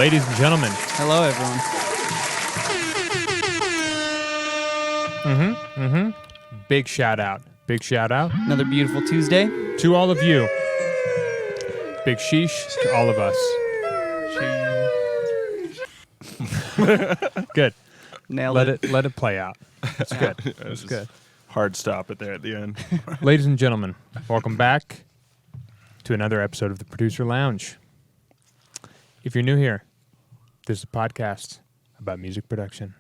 Ladies and gentlemen. Hello, everyone. Big shout out. Big shout out. Another beautiful Tuesday. To all of you. Big sheesh to all of us. Good. Nailed Let it. it play out. That's good. That's good. Hard stop it there at the end. Ladies and gentlemen, welcome back to another episode of the Producer Lounge. If you're new here, this is a podcast about music production.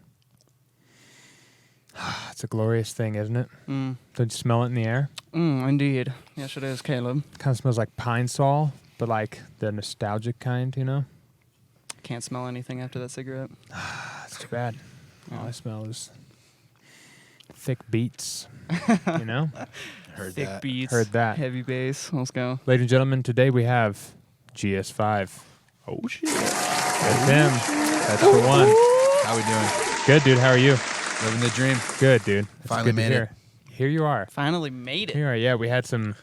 It's a glorious thing, isn't it? Don't you smell it in the air? Indeed. Yes, it is, Caleb. Kind of smells like pine sol, but like the nostalgic kind, you know? Can't smell anything after that cigarette. That's too bad. All I smell is thick beats, you know? Heard Thick that. beats. Heard that. Heavy bass. Let's go. Ladies and gentlemen, today we have GS5. Oh, shit. That's him. That's the one. How we doing? Good, dude. How are you? Living the dream. Good, dude. That's Finally good to made hear. Here you are. Finally made it. Here you are. Yeah, we had some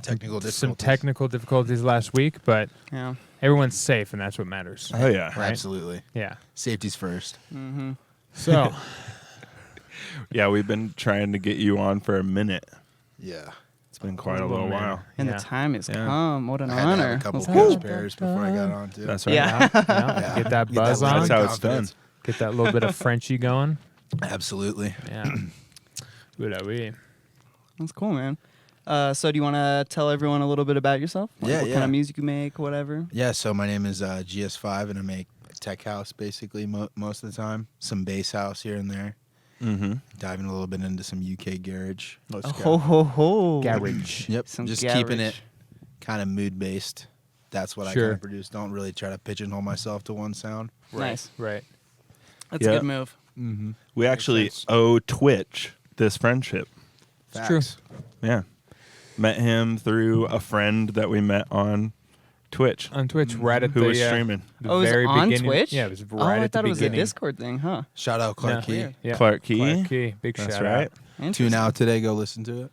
Technical difficulties last week, but Yeah. everyone's safe, and that's what matters. Oh, yeah. Right? Absolutely. Yeah. Safety's first. Mm-hmm. So, Yeah, we've been trying to get you on for a minute. Yeah. It's been quite a little while. And Yeah. the time has Yeah. come. What an I had to have honor. a couple Let's of go. pitch pairs before I got on, too. That's right. Yeah. yeah, get that buzz little on. That's how it's done. confidence. Get that little bit of Frenchy going. Absolutely. Yeah. Ooh-la-wee. That's cool, man. So do you want to tell everyone a little bit about yourself? Like Yeah, what yeah. kind of music you make, whatever? Yeah, so my name is GS5, and I make tech house, basically, most of the time. Some bass house here and there. Mm-hmm. Diving a little bit into some UK garage. Let's Ho, ho, ho. Garage. Yep. Some Just garage. keeping it kind of mood-based. That's what I Sure. kind of produce. Don't really try to pigeonhole myself to one sound. Nice. Right. That's Yeah. a good move. Mm-hmm. We actually sense. owe Twitch this friendship. true. Yeah. Met him through a friend that we met on Twitch On Twitch, right at who the, was streaming. the Oh, it was very on beginning. Twitch? Yeah, it was Oh, right I at the thought it was a beginning. Discord thing, huh? Shout out Clark Yeah. Key. Weird. Yeah. Clark Key. Clark Key. Big That's shout right. out. Tune out today. Go listen to it.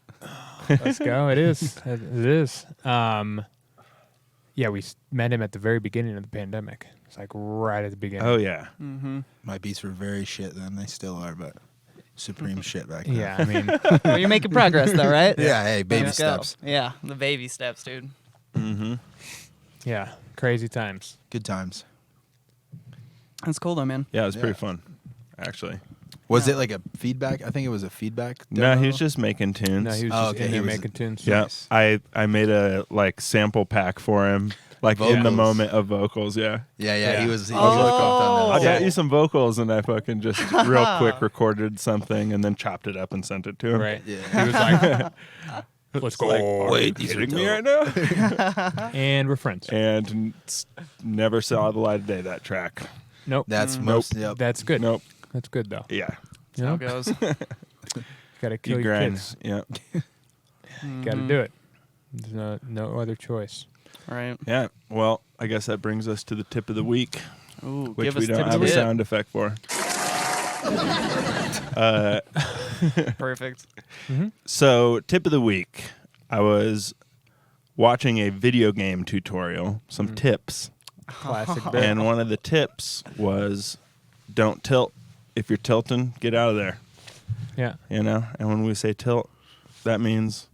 Let's go. It is. It is. Yeah, we met him at the very beginning of the pandemic. It's like right at the beginning. Oh, yeah. Mm-hmm. My beats were very shit then. They still are, but supreme shit back then. Yeah, I mean, Well, you're making progress, though, right? Yeah, hey, baby Let's go. steps. Yeah, the baby steps, dude. Mm-hmm. yeah, crazy times. Good times. That's cool, though, man. Yeah, it was Yeah. pretty fun, actually. Was Yeah. it like a feedback? I think it was a feedback. No, demo. he was just making tunes. No, he was Oh, just okay, in he there was- making tunes. Yeah, Nice. I made a sample pack for him, in the Vocals. moment of vocals. Yeah, Yeah, Yeah. he was. He Oh. was really pumped on I that. got you some vocals, and I fucking just real quick recorded something and then chopped it up and sent it to him. Right. Yeah. He was like, let's go. Like, wait, these are kidding me right dope. now? And we're friends. And never saw the light of day. That track. Nope. That's Nope. most. Yep. That's good. Nope. That's good, though. Yeah. You How know? it goes. Gotta kill You your grind. kids. Yeah. Gotta do it. There's no other choice. Right. Yeah. Well, I guess that brings us to the tip of the week, Ooh, which give we us don't tips have of a the sound effect for. tip. Perfect. So, tip of the week. I was watching a video game tutorial, some tips, Classic bit. and one of the tips was don't tilt. If you're tilting, get out of there. Yeah. You know? And when we say tilt, that means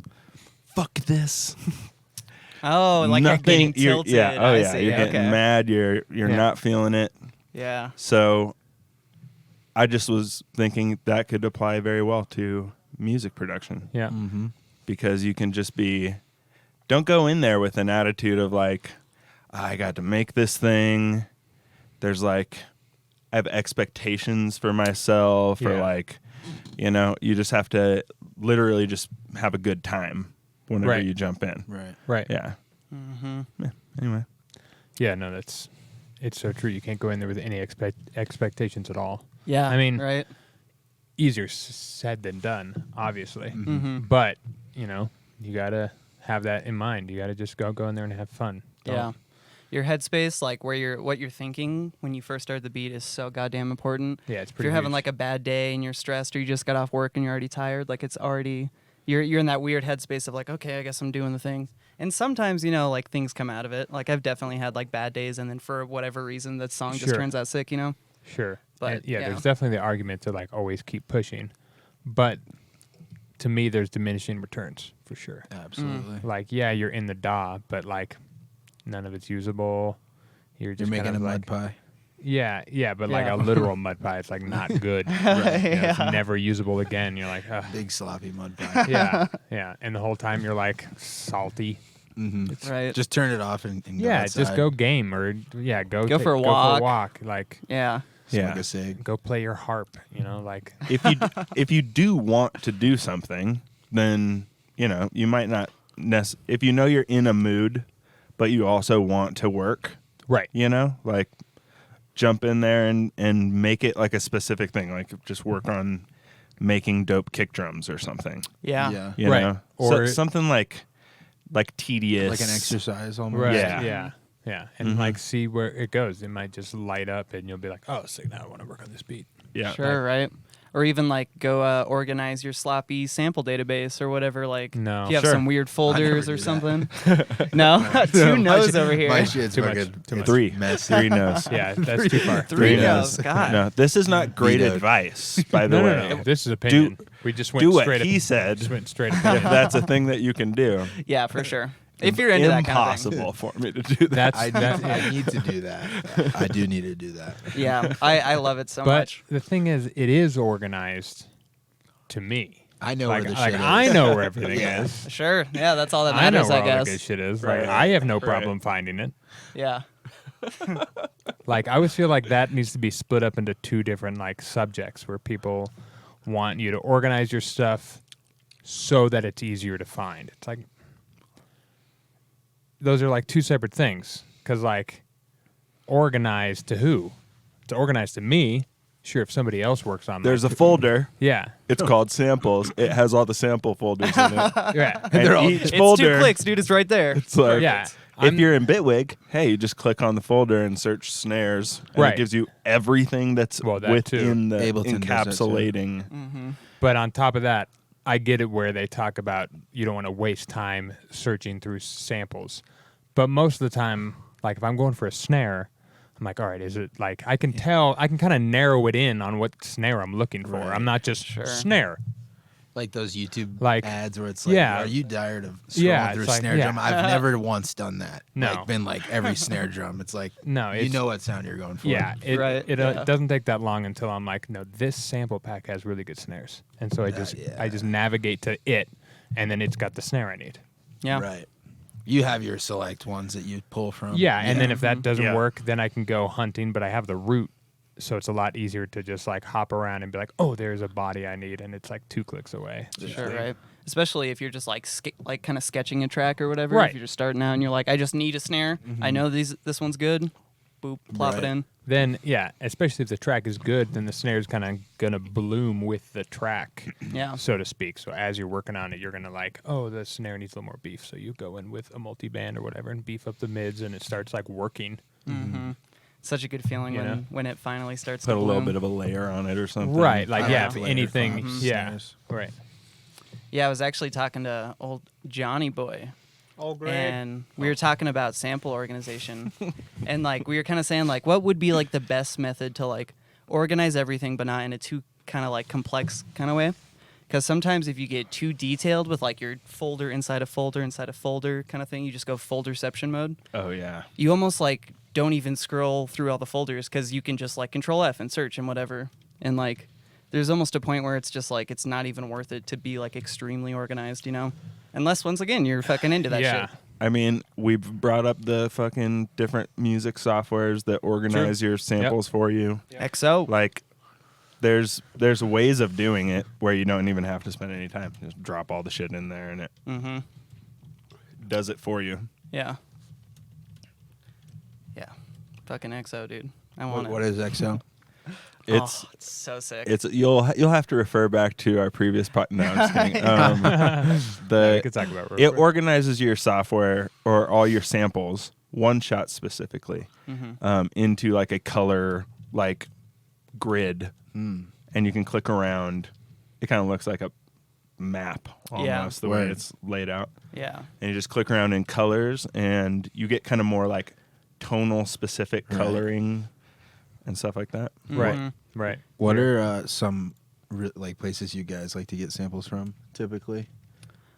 fuck this. Oh, like you're getting tilted. Yeah, oh I yeah, see. you're getting Okay. mad, you're Yeah. not feeling it. Yeah. So I just was thinking that could apply very well to music production Yeah. Mm-hmm. because you can just don't go in there with an attitude of like, I got to make this thing. There's like, I have expectations for myself or Yeah. like, you just have to literally just have a good time whenever Right. you jump in. Right. Right. Yeah. Mm-hmm. Anyway. Yeah, no, it's so true. You can't go in there with any expectations at all. Yeah. I mean- right. Easier said than done, obviously. Mm-hmm. But, you got to have that in mind. You got to just go in there and have fun. Don't- Yeah. Your headspace, like what you're thinking when you first start the beat, is so goddamn important. Yeah, it's If pretty you're having huge. like a bad day and you're stressed, or you just got off work and you're already tired, like it's already you're in that weird headspace of like, okay, I guess I'm doing the thing. And sometimes, you know, like things come out of it. Like I've definitely had like bad days, and then for whatever reason, that song just Sure. turns out sick, you know? Sure. But, And, yeah, yeah. there's definitely the argument to like always keep pushing. But to me, there's diminishing returns for sure. Absolutely. Like, yeah, you're in the DAW, but like none of it's usable. You're You're just making kind of a like, mud pie. Yeah, but like Yeah. a literal mud pie, it's like not good. You know, it's never usable again. You're like, ugh. Big sloppy mud pie. yeah. And the whole time you're like salty. Mm-hmm. Right. Just turn it off and go Yeah, outside. just go game or Go for a walk. Like Yeah. Smoke Yeah. a cig. go play your harp. You know, like if you do want to do something, then you know you might not. If you know you're in a mood, but you also want to work, right. you know, like jump in there and make it like a specific thing, like just work on making dope kick drums or something. Yeah. Yeah. You Right. know, Or- something like tedious, Like an exercise almost. Right. Yeah. Yeah. And like see where it goes. It might just light up and you'll be like, oh, sick, now I want to work on this beat. Yeah, Sure, right? Or even like go organize your sloppy sample database or whatever. Like, No. if you have Sure. some weird folders do or that. something. No, two no's over here. My shit's Too much. fucking Too much. Three messy. no's. Yeah, that's too far. Three no's. no's. God. No, this is not great Vetoed. advice, by the No, way. no. This is opinion. We just went Do what straight he up, said. Just went straight If up. that's a thing that you can do. Yeah, for sure. If you're into that kind of thing. Impossible for me to do that. I need to do that. I do need to do that. Yeah, I love it so But much. the thing is, it is organized to me. I know Like, where the like shit is. I know where everything Yeah. is. Sure. Yeah, that's all that I know matters, where I all the guess. good shit is. Right. Like I have no Right. problem finding it. Yeah. Like I always feel like that needs to be split up into two different like subjects where people want you to organize your stuff so that it's easier to find. It's like those are like two separate things because like organized to who? To organize to me. Sure, if somebody else works on There's a that. folder. Yeah. It's called samples. It has all the sample folders in it. Yeah. And each It's folder, 2 clicks, dude. It's right there. it's like, Yeah. if you're in Bitwig, hey, you just click on the folder and search snares. And Right. it gives you everything that's Well, that within the Ableton does that too. encapsulating. But on top of that, I get it where they talk about you don't want to waste time searching through samples. But most of the time, like if I'm going for a snare, I'm like, all right, is it like I can tell, I can kind of narrow it in on what snare I'm looking for. Right. I'm not just Sure. snare. Like those YouTube Like, ads where it's like, yeah. are you tired of scrolling Yeah, through a it's like, snare yeah. drum? I've never once done that. No. Like, been like every snare drum. It's like, No, you it's, know what sound you're going for. yeah, it, Right, it yeah. doesn't take that long until I'm like, no, this sample pack has really good snares. And so I just navigate to it, and then it's got the snare I need. Yeah. Right. You have your select ones that you pull from. Yeah, and then if that doesn't Yeah. work, then I can go hunting, but I have the route, so it's a lot easier to just like hop around and be like, oh, there's a body I need, and it's like 2 clicks away. Sure, right. Especially if you're just like like kind of sketching a track or whatever. Right. If you're just starting out and you're like, I just need a snare. I know this one's good. Boop, plop it Right. in. Then, yeah, especially if the track is good, then the snare's kind of going to bloom with the track, Yeah. so to speak. So as you're working on it, you're going to like, oh, the snare needs a little more beef. So you go in with a multi-band or whatever and beef up the mids, and it starts like working. Mm-hmm. Such a good feeling You know? when it finally starts Put to a little bloom. bit of a layer on it or something. Right, like, I yeah, like if layered anything, fobs, yeah, snares. right. Yeah, I was actually talking to old Johnny Boy. Oh, And we were talking about sample organization. And like we were kind of saying like what would be like the best method to like organize everything but not in a too kind of like complex kind of way. Because sometimes if you get too detailed with like your folder inside a folder kind of thing, you just go folderception mode. Oh yeah. You almost like don't even scroll through all the folders because you can just like Control F and search and whatever. And like there's almost a point where it's just like it's not even worth it to be like extremely organized, you know? Unless once again you're fucking into that Yeah. shit. I mean, we've brought up the fucking different music softwares that organize your samples for you. XO. Like, there's ways of doing it where you don't even have to spend any time. Just drop all the shit in there and it Mm-hmm. does it for you. Yeah. Yeah. Fucking XO, dude. I want What it. is XO? It's It's so sick. you'll have to refer back to our previous no, I'm just kidding. We could talk about it real It quick. organizes your software or all your samples, one shot specifically, into like a color like grid, and you can click around. It kind of looks like a map Yeah. almost the way Right. it's laid out. Yeah. And you just click around in colors, and you get kind of more like tonal specific Right. coloring and stuff like that. Right. Mhm. Right. What Yeah. are some like places you guys like to get samples from typically?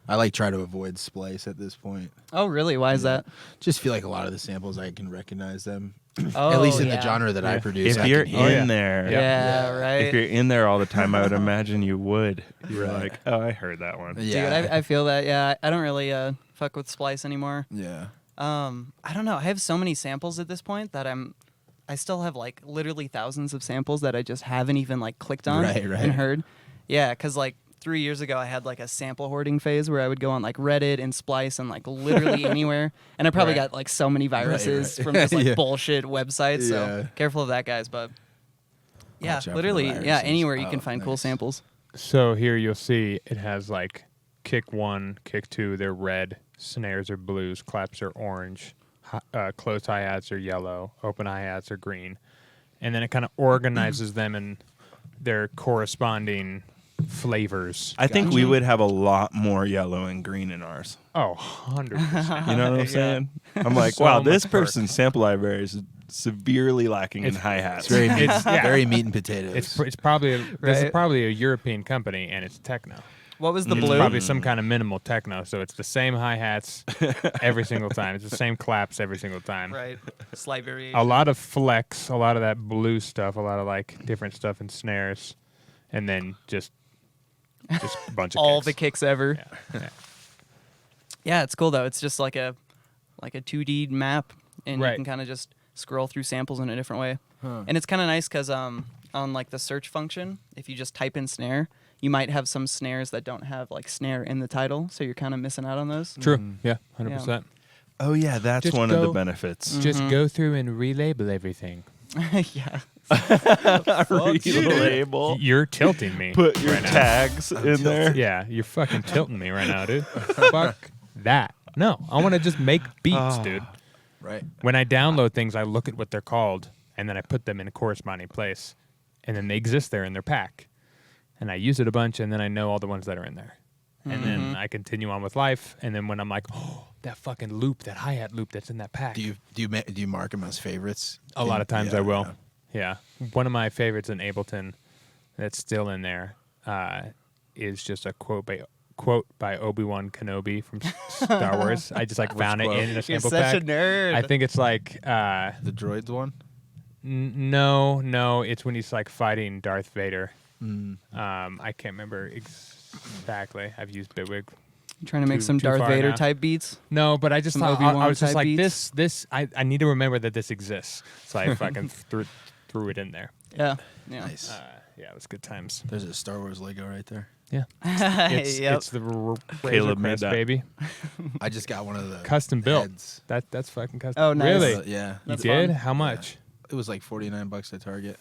I like try to avoid Splice at this point. Oh, really? Why is Yeah. that? Just feel like a lot of the samples I can recognize them. Oh, At least in yeah. the genre that I Yeah. produce. If I you're can in hear. yeah. there, Yeah, right. if you're in there all the time, I would imagine you would. You're Right. like, oh, I heard that one. Yeah. Dude, I feel that. Yeah, I don't really fuck with Splice anymore. Yeah. I don't know. I have so many samples at this point that I still have like literally thousands of samples that I just haven't even like clicked on Right. and heard. Yeah, because like 3 years ago I had like a sample hoarding phase where I would go on like Reddit and Splice and like literally anywhere, and I probably Right. got like so many viruses right. from just like Yeah. bullshit websites. So Yeah. careful of that, guys. But yeah, Watch out for the literally, yeah, viruses. anywhere you can Oh, find cool nice. samples. So here you'll see it has like kick 1, kick 2, they're red, snares are blues, claps are orange, closed hi-hats are yellow, open hi-hats are green. And then it kind of organizes them in their corresponding flavors. I think we Gotcha. would have a lot more yellow and green in ours. Oh, 100%. You know what I'm Yeah. saying? I'm like, So wow, much this perk. person's sample library is severely lacking in It's- hi-hats. It's very meat, It's- yeah. very meat and potatoes. It's probably this is Right. probably a European company and it's techno. What was the It's blue? Probably some kind of minimal techno, so it's the same hi-hats every single time. It's the same claps every single time. Right, slight variation. A lot of flex, a lot of that blue stuff, a lot of like different stuff in snares, and then just a bunch of All kicks. the kicks ever. Yeah. Yeah, it's cool though. It's just like a 2D map, and you Right. can kind of just scroll through samples in a different way. Huh. And it's kind of nice because on like the search function, if you just type in snare, you might have some snares that don't have like snare in the title, so you're kind of missing out on those. True. Mm. Yeah, 100%. Oh yeah, that's Just one of the go- benefits. Just Mhm. go through and relabel everything. Yeah. Relabel. You're tilting me. Put your right now. tags in there. Yeah, you're fucking tilting me right now, dude. Fuck that. No, I want to just make beats, Ah. dude. Right. When I download things, I look at what they're called, and then I put them in a corresponding place, and then they exist there in their pack. And I use it a bunch, and then I know all the ones that are in there. And then I continue on with life, and then when I'm like, oh, that fucking loop, that hi-hat loop that's in that pack. Do you mark them as favorites? A lot of times Yeah, I will. yeah. Yeah. One of my favorites in Ableton that's still in there is just a quote by Obi-Wan Kenobi from Star Wars. I just like found it quote? in a You're sample such pack. a nerd. I think it's like The droids one. no, it's when he's like fighting Darth Vader. Mm. I can't remember exactly. I've used Bitwig. You trying to make too- some too Darth far Vader now. type beats. No, but I just Some thought I Obi-Wan was just type like beats? I need to remember that this exists, so I fucking threw it in there. Yeah. Yeah. Nice. Yeah, it was good times. There's a Star Wars Lego right there. Yeah, it's Yep. it's the Caleb Razor made Crest, that. baby, I just got one of the custom built. heads. That's fucking custom. Oh, nice. Really? Yeah. You That's did? fun. How much? It was like $49 at Target.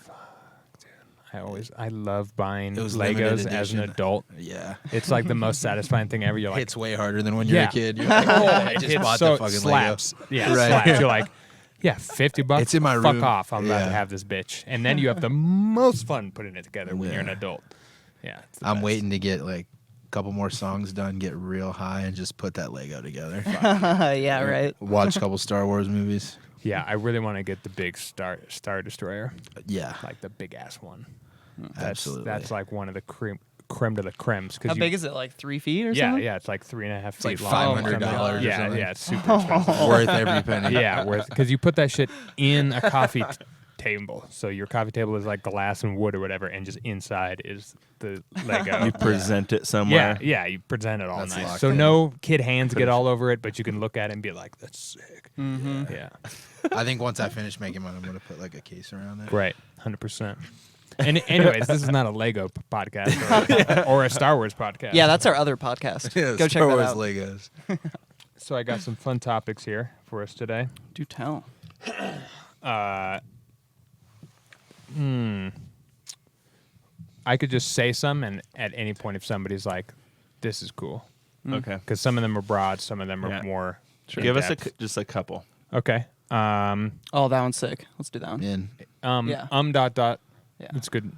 I love buying It was limited Legos as an edition. adult. Yeah. It's like the most satisfying thing ever. You're like, Hits way harder than when you're Yeah. a kid. You're like, oh, I just it's bought so the fucking slaps. Yeah, Right. slaps. You're like, yeah, $50. It's in my Fuck room. off. I'm about to Yeah. have this bitch. And then you have the most fun putting it together when you're an Yeah. adult. Yeah. it's the I'm best. waiting to get like a couple more songs done, get real high, and just put that Lego together. Yeah. Right. Watch a couple Star Wars movies. Yeah, I really want to get the big Star Destroyer, Yeah. like the big ass one. Absolutely. That's like one of the creme de la cremes. How big is it? Like 3 feet or Yeah, something? yeah, it's like 3.5 feet like long. or $500 something. or Yeah, something. yeah, it's super expensive. worth every penny. Yeah, because you put that shit in a coffee table. So your coffee table is like glass and wood or whatever, and just inside is the Lego. You present it somewhere. Yeah, you present it all That's nice. locked So in. no kid hands get all over it, but you can look at it and be like, that's sick. Mm-hmm. Yeah, I think once I finish making mine, I'm gonna put like a case around it. right, 100%. And anyways, this is not a Lego podcast or a Star Wars podcast. Yeah, that's our other podcast. Yeah, Go check Star that Wars out. Legos. So I got some fun topics here for us today. Do tell. I could just say some, and at any point, if somebody's like, "This is cool," Okay. because some of them are broad, some of them are Yeah. more. Give us in-depth. just a couple. Okay. Oh, that one's sick. Let's do that one. In Yeah. Dot. Yeah. It's good.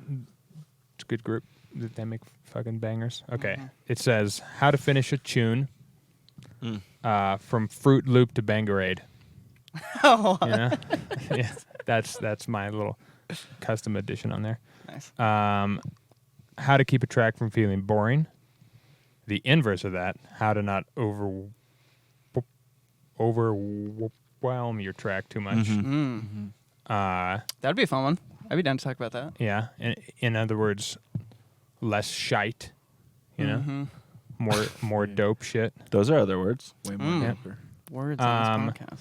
It's a good group. They make fucking bangers. Okay. Mhm. It says how to finish a tune from Fruit Loop to Bangarade. Oh, You know? Yeah, that's my little custom edition on there. nice. How to keep a track from feeling boring. The inverse of that, how to not overwhelm your track too much. That'd be a fun one. I'd be down to talk about that. Yeah, in other words, less shite. You know, Mm-hmm. more dope shit. Those are other words. Way more Yeah. deeper. Words on this podcast.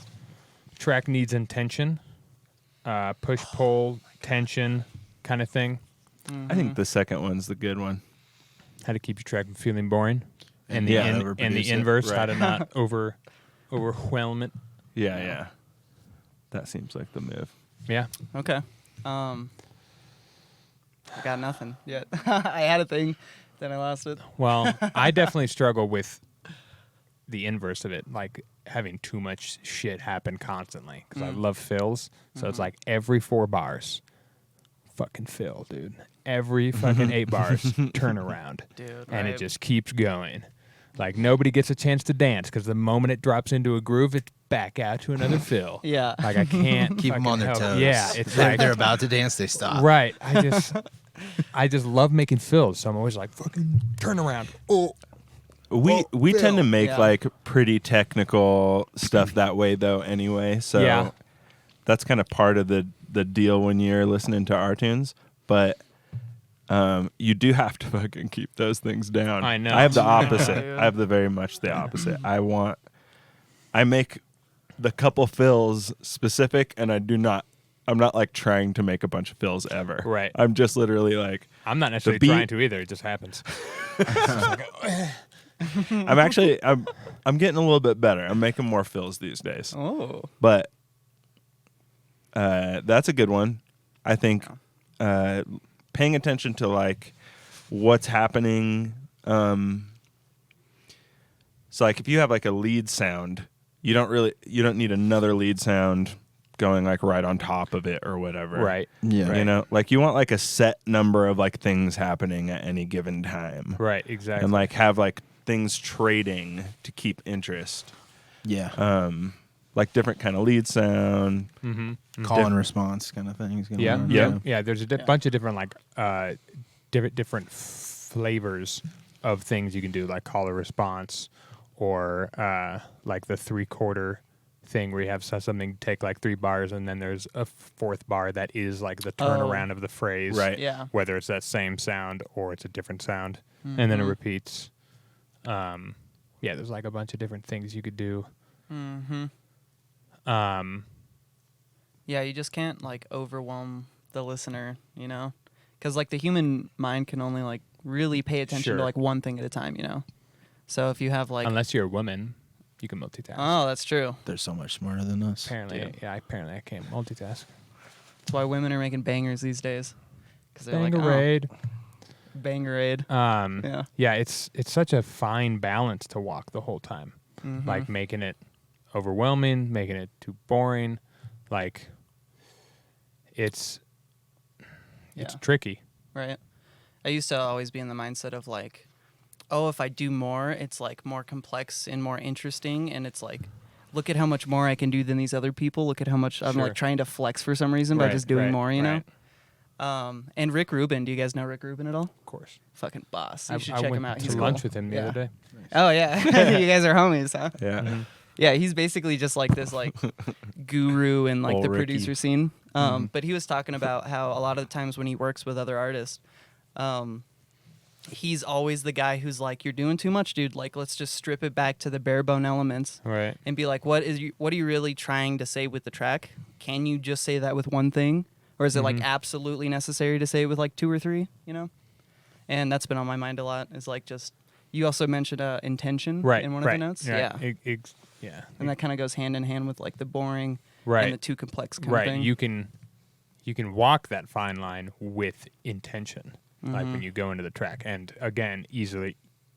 Track needs intention, push pull tension kind of thing. I think the second one's the good one. How to keep your track from feeling boring, and Yeah, and the overproduce it. inverse, how Right. to not overwhelm it. Yeah. That seems like the move. Yeah. Okay. I got nothing yet. I had a thing, then I lost it. Well, I definitely struggle with the inverse of it, like having too much shit happen constantly because I love fills. So it's like every 4 bars, fucking fill, dude. Every fucking 8 bars, turn around. Dude, And it right. just keeps going. Like nobody gets a chance to dance because the moment it drops into a groove, it's back out to another fill. Yeah. Like I can't Keep them fucking on their help it. toes. Yeah, it's They're, like they're about to dance, they stop. right. I just love making fills, so I'm always like fucking turn around. Oh, We tend to make Yeah. like pretty technical stuff that way though anyway. So Yeah. that's kind of part of the deal when you're listening to our tunes. But you do have to fucking keep those things down. I know. I have the I know, opposite. dude. I have the very much the opposite. I make the couple fills specific, and I'm not like trying to make a bunch of fills ever. Right. I'm just literally like, I'm not necessarily beat- trying to either. It just happens. I'm getting a little bit better. I'm making more fills these days. Oh. But that's a good one. I think paying attention to like what's happening. So like if you have like a lead sound, you don't need another lead sound going like right on top of it or whatever. Right. Yeah. You know, like you want like a set number of like things happening at any given time. Right. Exactly. And like have like things trading to keep interest. Yeah. Like different kind of lead sound. Call and response kind of things. Going Yeah, on. yeah. There's a bunch of different like different flavors of things you can do, like call or response, or like the 3/4 thing where you have something take like 3 bars and then there's a 4th bar that is like the turnaround of the phrase, Right. Yeah. whether it's that same sound or it's a different sound, and then it repeats. Yeah, there's like a bunch of different things you could do. Mm-hmm. Yeah, you just can't like overwhelm the listener, you know, because like the human mind can only like really pay attention Sure. to like one thing at a time, you know. So if you have like, Unless you're a woman, you can multitask. oh, that's true. They're so much smarter than us. Apparently, apparently I can't multitask. That's why women are making bangers these days. Because they're like, Bangarade. oh, bangerade. Yeah. Yeah, it's such a fine balance to walk the whole time. Mhm. Like making it overwhelming, making it too boring. Like it's Yeah. tricky. Right. I used to always be in the mindset of like, oh, if I do more, it's like more complex and more interesting. And it's like, look at how much more I can do than these other people. Look at how much I'm Sure. like trying to flex for some reason by Right, just doing right, more, you right. know? And Rick Rubin, do you guys know Rick Rubin at all? Of course. Fucking boss. You I should I check went him out. to He's lunch cool. with him the Yeah. other day. Oh, yeah. You guys are homies, huh? Yeah. Yeah, he's basically just like this like guru in like Ol' the Ricky. producer scene. But he was talking about how a lot of the times when he works with other artists, he's always the guy who's like, "You're doing too much, dude. Like, let's just strip it back to the bare bone elements Right. and be like, what are you really trying to say with the track? Can you just say that with one thing, or is it like absolutely necessary to say it with like 2 or 3? You know?" And that's been on my mind a lot. Is like just you also mentioned intention Right. in one right. of the notes. Yeah. Yeah. Yeah. And that kind of goes hand in hand with like the boring Right. and the too complex kind Right. of thing. You can walk that fine line with intention, like when you go into the track. And again,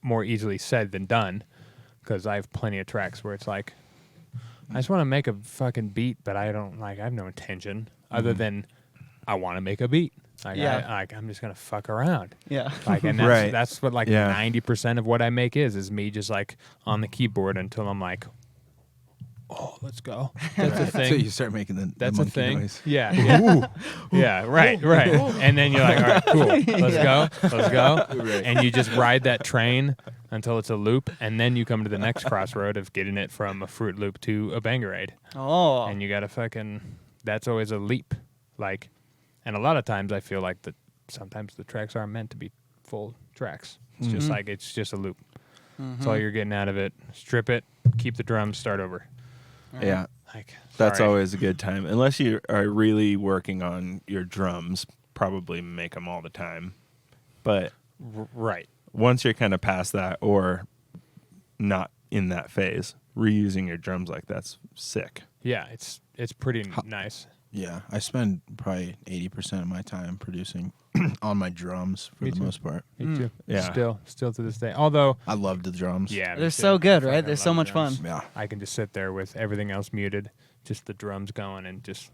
more easily said than done, because I have plenty of tracks where it's like, I just want to make a fucking beat, but I have no intention other than I want to make a beat. Like, Yeah. I'm just gonna fuck around. Yeah. Like, and Right. that's what like Yeah. 90% of what I make is me just like on the keyboard until I'm like, oh, let's go. That's a Right. thing. So you start making the That's a monkey thing. noise. Yeah. Yeah. Yeah. Right. Right. And then you're like, all right, cool. Let's go. Let's go. Right. And you just ride that train until it's a loop, and then you come to the next crossroad of getting it from a Fruit Loop to a Bangerade, Oh. and you gotta fucking. That's always a leap. Like, and a lot of times I feel like that sometimes the tracks aren't meant to be full tracks. It's just like it's just a loop. That's all you're getting out of it. Strip it, keep the drums, start over. Yeah. Like That's sorry. always a good time. Unless you are really working on your drums, probably make them all the time. But Right. once you're kind of past that or not in that phase, reusing your drums like that's sick. Yeah, it's pretty nice. Yeah, I spend probably 80% of my time producing on my drums for Me the too. most part. Me too. Yeah. Still to this day. Although, I love the drums. yeah, me They're too. so good, I right? fucking They're so love much drums. fun. Yeah. I can just sit there with everything else muted, just the drums going, and just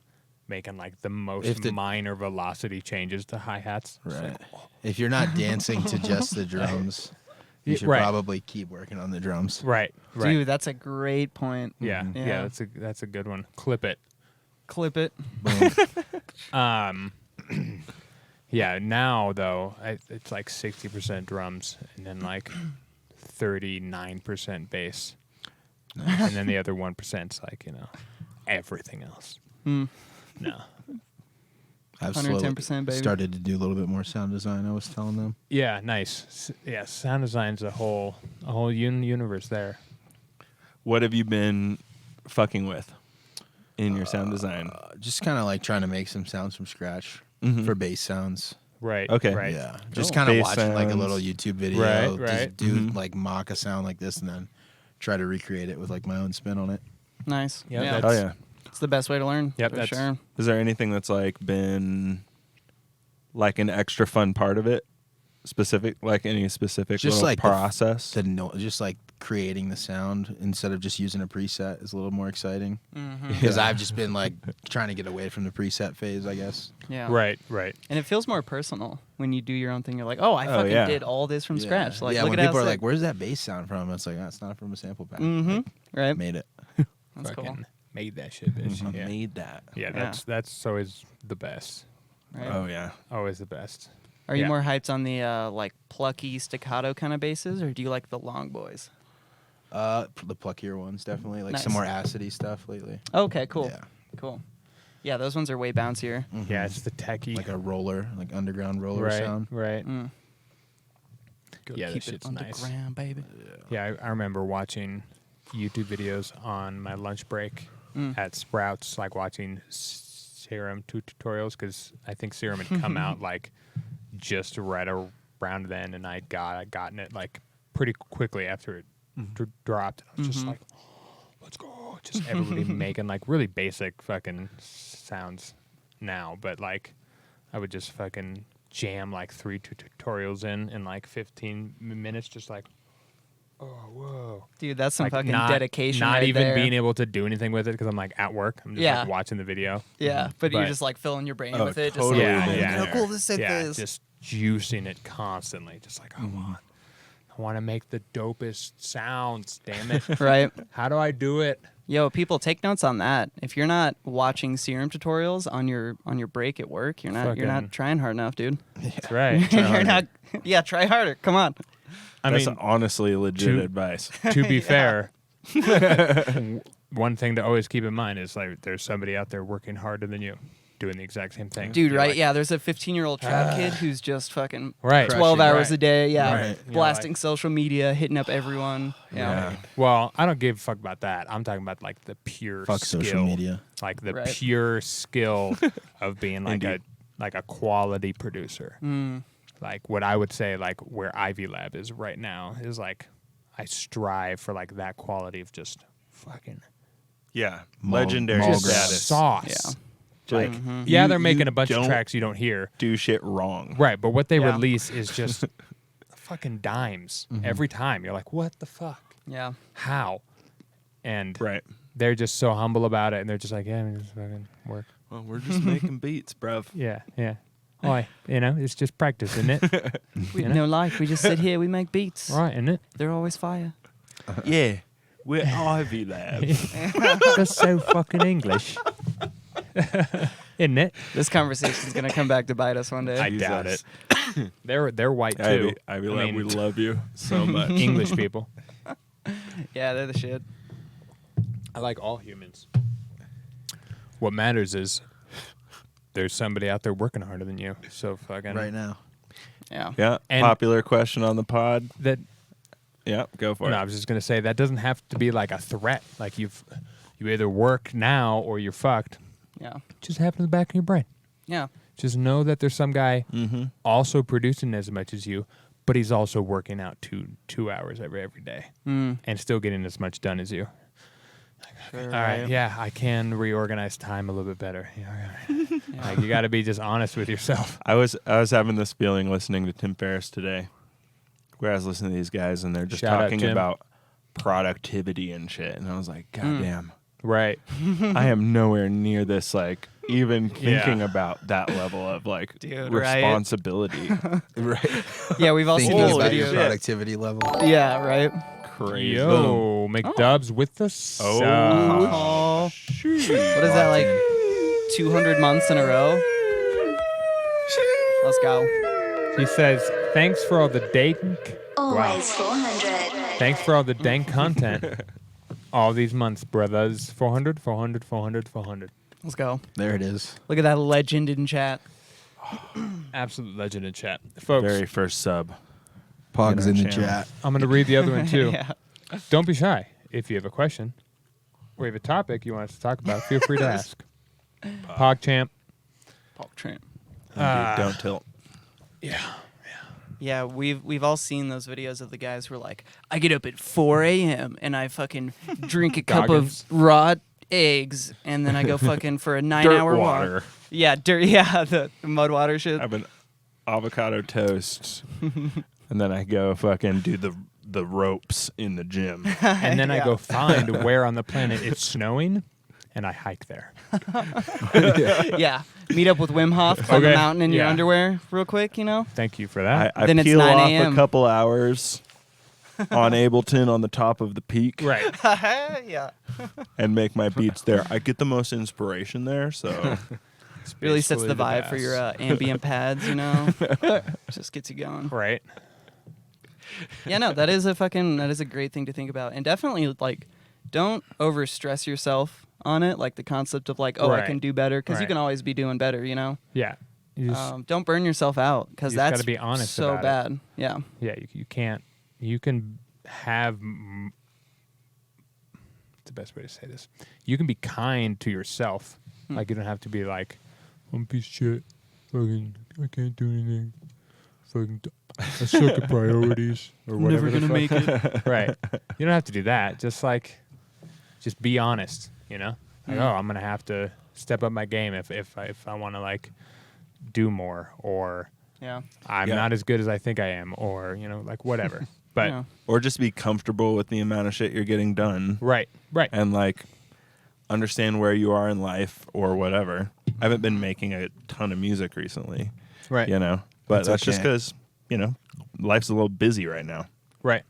making like the most If the- minor velocity changes to hi hats. Right. If you're not dancing to just the drums, you should Right. probably keep working on the drums. Right. Right. Dude, that's a great point. Yeah. Mhm. Yeah. Yeah. That's a good one. Clip it. Clip it. Boom. Yeah. Now though, it's like 60% drums, and then like 39% bass, and then the other 1%'s like everything else. Mm. No. I've 110%, baby. started to do a little bit more sound design. I was telling them. Yeah. Nice. Yeah. Sound design's a whole universe there. What have you been fucking with in your sound design? Just kind of like trying to make some sounds from scratch Mhm. for bass sounds. Right. Okay. Right. Yeah, just Cool. kind of Bass watching like a little sounds. YouTube video, Right, right. just do Mhm. like mock a sound like this, and then try to recreate it with like my own spin on it. Nice. Yeah, Yeah. Oh yeah. It's the best way to learn. Yep, For that's- sure. Is there anything that's like been like an extra fun part of it? Like any specific Just little like the process? To know, just like creating the sound instead of just using a preset is a little more exciting. Because I've just been like trying to get away from the preset phase, I guess. Yeah. Right. Right. And it feels more personal when you do your own thing. You're like, oh, I Oh, fucking yeah. did all this from scratch. Like, yeah, look when at people how are sick. like, "Where's that bass sound from?" It's like, it's not from a sample pack. Mm-hmm. Right. Like, made it. That's Fucking cool. made that shit, bitch. I Yeah. made that. Yeah. That's always the best. Right. Oh yeah. Always the best. Are you yeah. more hyped on the like plucky staccato kind of basses, or do you like the long boys? The pluckier ones, definitely. Like some Nice. more acidy stuff lately. Okay, cool. Yeah. Cool. Yeah, those ones are way bouncier. Yeah, it's the techie. Like a roller, like underground roller right. sound. Right. Mm. Yeah, that Keep it shit's on nice. the ground, baby. Yeah, I remember watching YouTube videos on my lunch break Mm. at Sprouts, like watching Serum tutorials, because I think Serum had come out like just right around then, and I'd gotten it like pretty quickly after it dropped. I was just like, let's go. Just everybody making like really basic fucking sounds now, but like I would just fucking jam like 3 tutorials in like 15 minutes, just like, oh, whoa. Dude, that's some Like, fucking not, dedication. Not right even there. being able to do anything with it because I'm like at work. I'm just Yeah. like watching the video. Yeah, but you're But- just like filling your brain Oh, with it. Just totally. like, Yeah, oh, yeah. look how cool this synth Yeah, is. just juicing it constantly. Just like, I want to make the dopest sounds, damn it. Right. How do I do it? Yo, people, take notes on that. If you're not watching Serum tutorials on your break at work, you're Fucking- not trying hard enough, dude. That's right. You're not. Yeah, try harder. Come on. I That's mean, honestly legit to- advice. to be fair, one thing to always keep in mind is like there's somebody out there working harder than you, doing the exact same thing. Dude, You're right? like, Yeah, there's a 15-year-old trap kid who's just fucking Right. 12 Crushing, hours right. a day. Yeah, Right. You're blasting like- social media, hitting up everyone. Yeah. Well, I don't give a fuck about that. I'm talking about like the pure Fuck skill, social media. like the Right. pure skill of being like Indeed. a quality producer. Mm. Like what I would say, like where Ivy Lab is right now is like I strive for like that quality of just fucking Yeah. Mall- Legendary mall just grab. status. sauce. Yeah. Like, Yeah, you- they're making you a bunch of don't tracks you don't hear. Do shit wrong. Right, but what they Yeah. release is just fucking dimes every time. You're like, what the fuck? Yeah. How? And Right. they're just so humble about it, and they're just like, yeah, we just fucking work. Well, we're just making beats, bruv. Yeah, yeah. Oi, it's just practice, isn't it? We have no life. We just sit here. We make beats. Right, isn't it? They're always fire. Yeah, we're Ivy Lab. That's so fucking English. Isn't it? This conversation's gonna come back to bite us one day. I doubt it. They're white too. Ivy I Lab, mean, we love you so much. English people. Yeah, they're the shit. I like all humans. What matters is there's somebody out there working harder than you. So fucking Right now. Yeah. Yeah, And- popular question on the pod. that. Yeah, go for No, it. I was just gonna say that doesn't have to be like a threat. Like you either work now or you're fucked. Yeah. Just have it in the back of your brain. Yeah. Just know that there's some guy Mm-hmm. also producing as much as you, but he's also working out two hours every day Mm. and still getting as much done as you. Sure, All right, yeah, I can reorganize time a little bit better. Yeah, all right. Like, you got to be just honest with yourself. I was having this feeling listening to Tim Ferriss today, where I was listening to these guys and they're just Shout out, talking Tim. about productivity and shit, and I was like, God damn, Right. I am nowhere near this. Like, even thinking Yeah. about that level of like Dude, right? responsibility, right? Yeah, we've all seen Thinking those about your videos. productivity level. Yeah, right. Crazy. Yo, McDubs with the sub. Oh, what is that, like 200 months in a row? Let's go. He says, thanks for all the dank. Always 400. Thanks for all the dank content. All these months, brothers. 400, 400, 400, 400. Let's go. There it is. Look at that legend in chat. Absolute legend in chat. Folks, Very first sub. Pogs in the channel. chat. I'm going to read the other one too. Yeah. Don't be shy. If you have a question or you have a topic you want us to talk about, feel free to ask. PogChamp. Pop Tramp. Don't tilt. Yeah. Yeah, we've all seen those videos of the guys who are like, I get up at 4 a.m. and I fucking drink a cup Goggins. of raw eggs and then I go fucking for a 9-hour Dirt walk. water. Yeah, dirt. Yeah, the mud water shit. I have an avocado toast, and then I go fucking do the ropes in the gym. And then I Yeah. go find where on the planet it's snowing, and I hike there. Yeah, meet up with Wim Hof, climb Okay, a mountain in your yeah. underwear real quick, you know? Thank you for I, that. I Then it's peel 9 off a.m.. a couple hours on Ableton on the top of the peak Right. Yeah. and make my beats there. I get the most inspiration there, so Really sets Basically the vibe for your best. ambient pads, you know? Just gets you going. Right. Yeah, no, that is a great thing to think about. And definitely, like, don't over stress yourself on it. Like the concept of like, oh, I Right. can do better, because you Right. can always be doing better, you know? Yeah. You just, Don't burn yourself out, because you just that's gotta be honest so about it. bad. Yeah. yeah, you can't. You can have. What's the best way to say this? You can be kind to yourself. Like, you don't have to be like, I'm a piece of shit. Fucking, I can't do anything. Fucking, I suck at priorities. Or whatever. Never gonna make it. Right. You don't have to do that. Just be honest, you know? Like, oh, I'm going to have to step up my game if I want to, like, do more, or Yeah. I'm Yeah. not as good as I think I am, or, like, whatever. But, Yeah. or just be comfortable with the amount of shit you're getting done right. and like understand where you are in life or whatever. I haven't been making a ton of music recently, Right. you know, but That's that's just okay. because, life's a little busy right now, Right.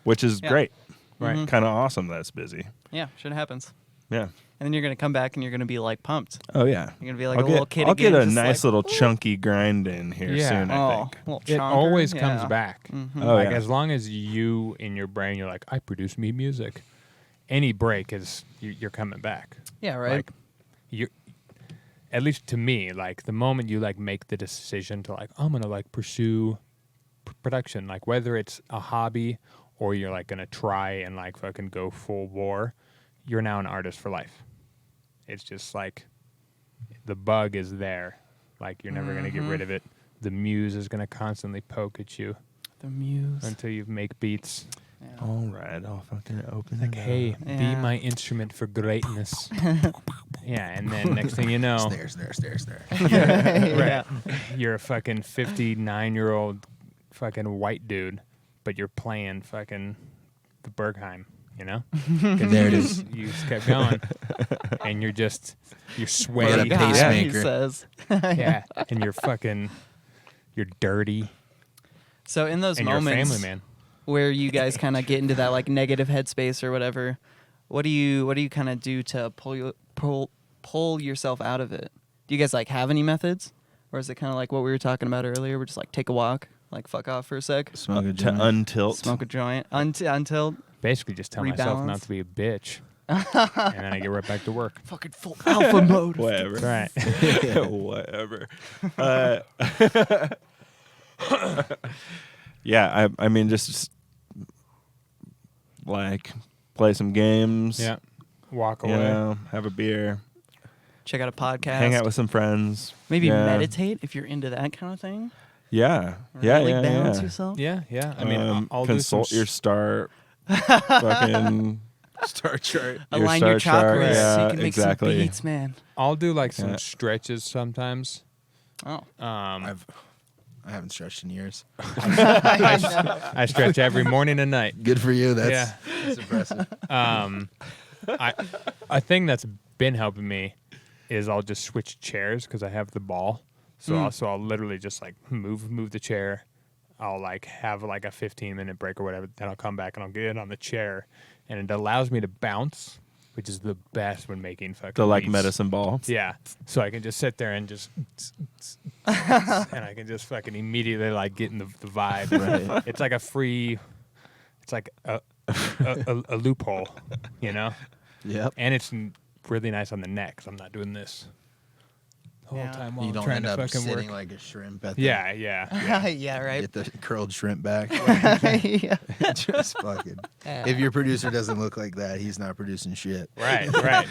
which is Yeah. great. Right. Mhm. Kind of awesome that it's busy. Yeah, shit happens. Yeah. And then you're gonna come back and you're gonna be like pumped. Oh, yeah. You're gonna be like I'll a little kid I'll again. get a just nice like, little chunky grind in here Yeah. soon, I oh, think. a little It chonker, always comes yeah. back. Mhm. Oh, Like, yeah. as long as you, in your brain, you're like, I produce me music. Any break is, you're coming back. Yeah, right. Like, you're, at least to me, like, the moment you, like, make the decision to, like, I'm going to, like, pursue production, like, whether it's a hobby or you're, like, going to try and, like, fucking go full war, you're now an artist for life. It's just, like, the bug is there. Like, you're never going to get rid of it. The muse is going to constantly poke at you The muse. until you make beats. Yeah. All right, I'll fucking open Like, it. hey, be Yeah. my instrument for greatness. Yeah, and then next thing you know, Snare. right, you're a fucking 59-year-old fucking white dude, but you're playing fucking the Bergheim. you know? 'Cause There it you is. just- You just kept going, and you're Got a sweaty. God, pacemaker. he says. Yeah, and you're dirty, So in those and you're a moments family man. where you guys kind of get into that like negative headspace or whatever, what do you kind of do to pull yourself out of it? Do you guys like have any methods, or is it kind of like what we were talking about earlier? We're just like take a walk, like fuck off for a sec, Smoke a To joint. untilt. smoke a joint until Basically, just tell myself not Rebalance. to be a bitch, and then I get right back to work. fucking full alpha mode. Whatever. Right. Whatever. Yeah, I mean, just like play some games. Yeah. Walk You away. know, have a beer, Check out a podcast. hang out with some friends. Maybe Yeah. meditate if you're into that kind of thing. Yeah, yeah, Really yeah, balance yeah. yourself. Yeah, yeah. I mean, I'll do some consult your star, fucking Star chart. Align your star chart, chakras so yeah, you can make exactly. some beats, man. I'll do like some Yeah. stretches sometimes. Oh. Um, I haven't stretched in years. I stretch every morning and night. Good for you. That's, Yeah. that's impressive. A thing that's been helping me is I'll just switch chairs because I have the ball. So I'll literally just like move the chair. I'll like have like a 15-minute break or whatever. Then I'll come back and I'll get on the chair, and it allows me to bounce, which is the best when making fucking the like beats. medicine ball. Yeah. So I can just sit there and just and I can just fucking immediately like get in the vibe. Right. It's like a free. It's like a loophole, you know. Yep. And it's really nice on the neck 'cause I'm not doing this the whole Yeah. time while You I'm don't trying end to up fucking sitting work. like a shrimp at the Yeah, yeah. Yeah, right. Get the curled shrimp back. Yeah. Just fucking. If your producer doesn't look like that, he's not producing shit. Right, right.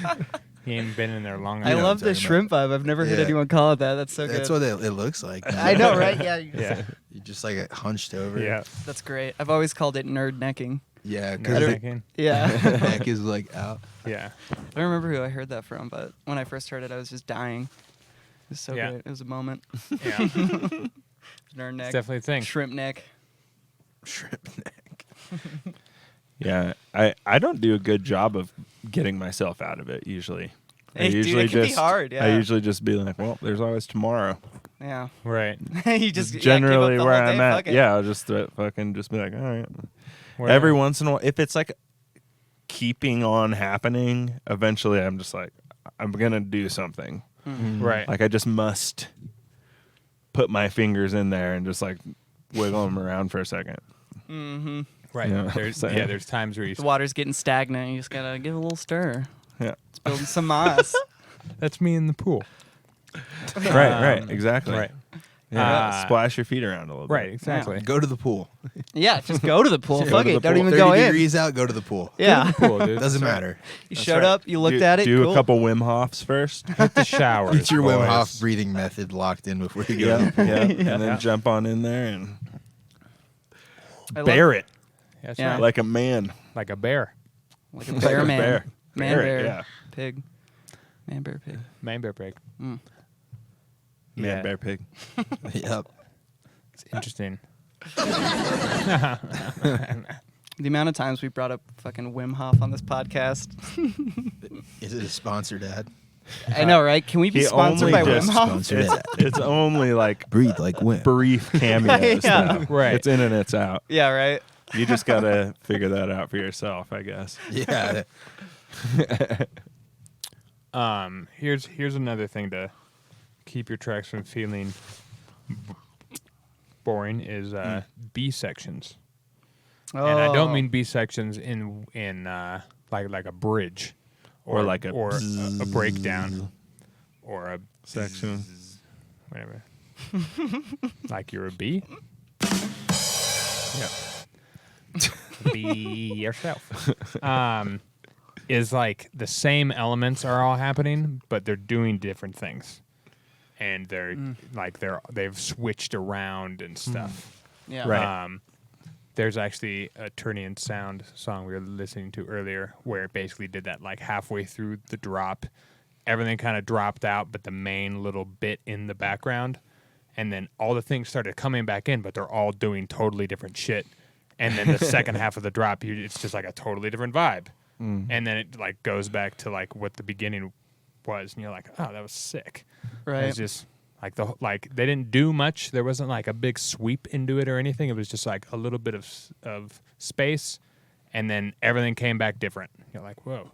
He ain't been in there long I enough. love the talking about. shrimp vibe. I've never heard Yeah. anyone call it that. That's so That's good. what it looks like. I know, right? Yeah. Yeah, You just like hunched over. yeah. That's great. I've always called it nerd necking. Yeah, Nerd because the necking. Yeah. neck is like out. Yeah, I don't remember who I heard that from, but when I first heard it, I was just dying. It was so Yeah. great. It was a moment. yeah. Nerd neck. It's definitely a thing. Shrimp neck. Shrimp neck. Yeah, I don't do a good job of getting myself out of it usually. Hey, I dude, usually it can be just hard, I yeah. usually just be like, well, there's always tomorrow. Yeah. Right. You just Just yeah, give up generally the where whole I'm day, at. fuck it. Yeah, I'll just fucking just be like, all right. Where- Every once in a while, if it's like keeping on happening, eventually I'm just like, I'm gonna do something. Right. Like I just must put my fingers in there and just like wiggle them around for a second. Mm-hmm. Right. Yeah. There's So- there's times where you. The water's getting stagnant. You just gotta give it a little stir. Yeah. It's building some moss. That's me in the pool. Right. Exactly. Right. Yeah. Uh, Splash your feet around a little Right. bit. Exactly. Go to the pool. Yeah, just go to the pool. Go Fuck to it. the Don't pool. even 30 go in. degrees out, go to the pool. Yeah. Cool, dude. Doesn't That's right. matter. You That's showed right. up. You looked at it. Do cool. a couple Wim Hofs first. Hit the shower. Get your Wim boys. Hof breathing method locked in before you go. Yeah. to the pool. Yeah. And then Yeah. jump on in there and I love- bear it That's Yeah. right. like a man. Like a bear. Like a bear man. Bear. Man Bear bear. it, yeah. Pig. Man bear pig. Man bear pig. Mm. Man, Yeah. bear, pig. Yep. It's interesting. The amount of times we brought up fucking Wim Hof on this podcast. Is it a sponsored ad? I know, right? Can we be He sponsored only by Wim just Hof? sponsored It's, it's only like Breathe like Wim. brief cameos. Yeah. though. Right. It's in and it's out. Yeah, right. You just gotta figure that out for yourself, I guess. Yeah. Here's another thing to keep your tracks from feeling boring is B sections. And I don't mean B sections in like a bridge Or like a or a breakdown or a Section. whatever. Like you're a bee. Yeah. Be yourself. Is like the same elements are all happening, but they're doing different things, and they've switched around and stuff. Yeah. Right. There's actually a Turning in Sound song we were listening to earlier where it basically did that like halfway through the drop. Everything kind of dropped out, but the main little bit in the background. And then all the things started coming back in, but they're all doing totally different shit. and then the second half of the drop, it's just like a totally different vibe, and then it like goes back to like what the beginning was, and you're like, oh, that was sick. Right. It's just like they didn't do much. There wasn't like a big sweep into it or anything. It was just like a little bit of space, and then everything came back different. You're like, whoa.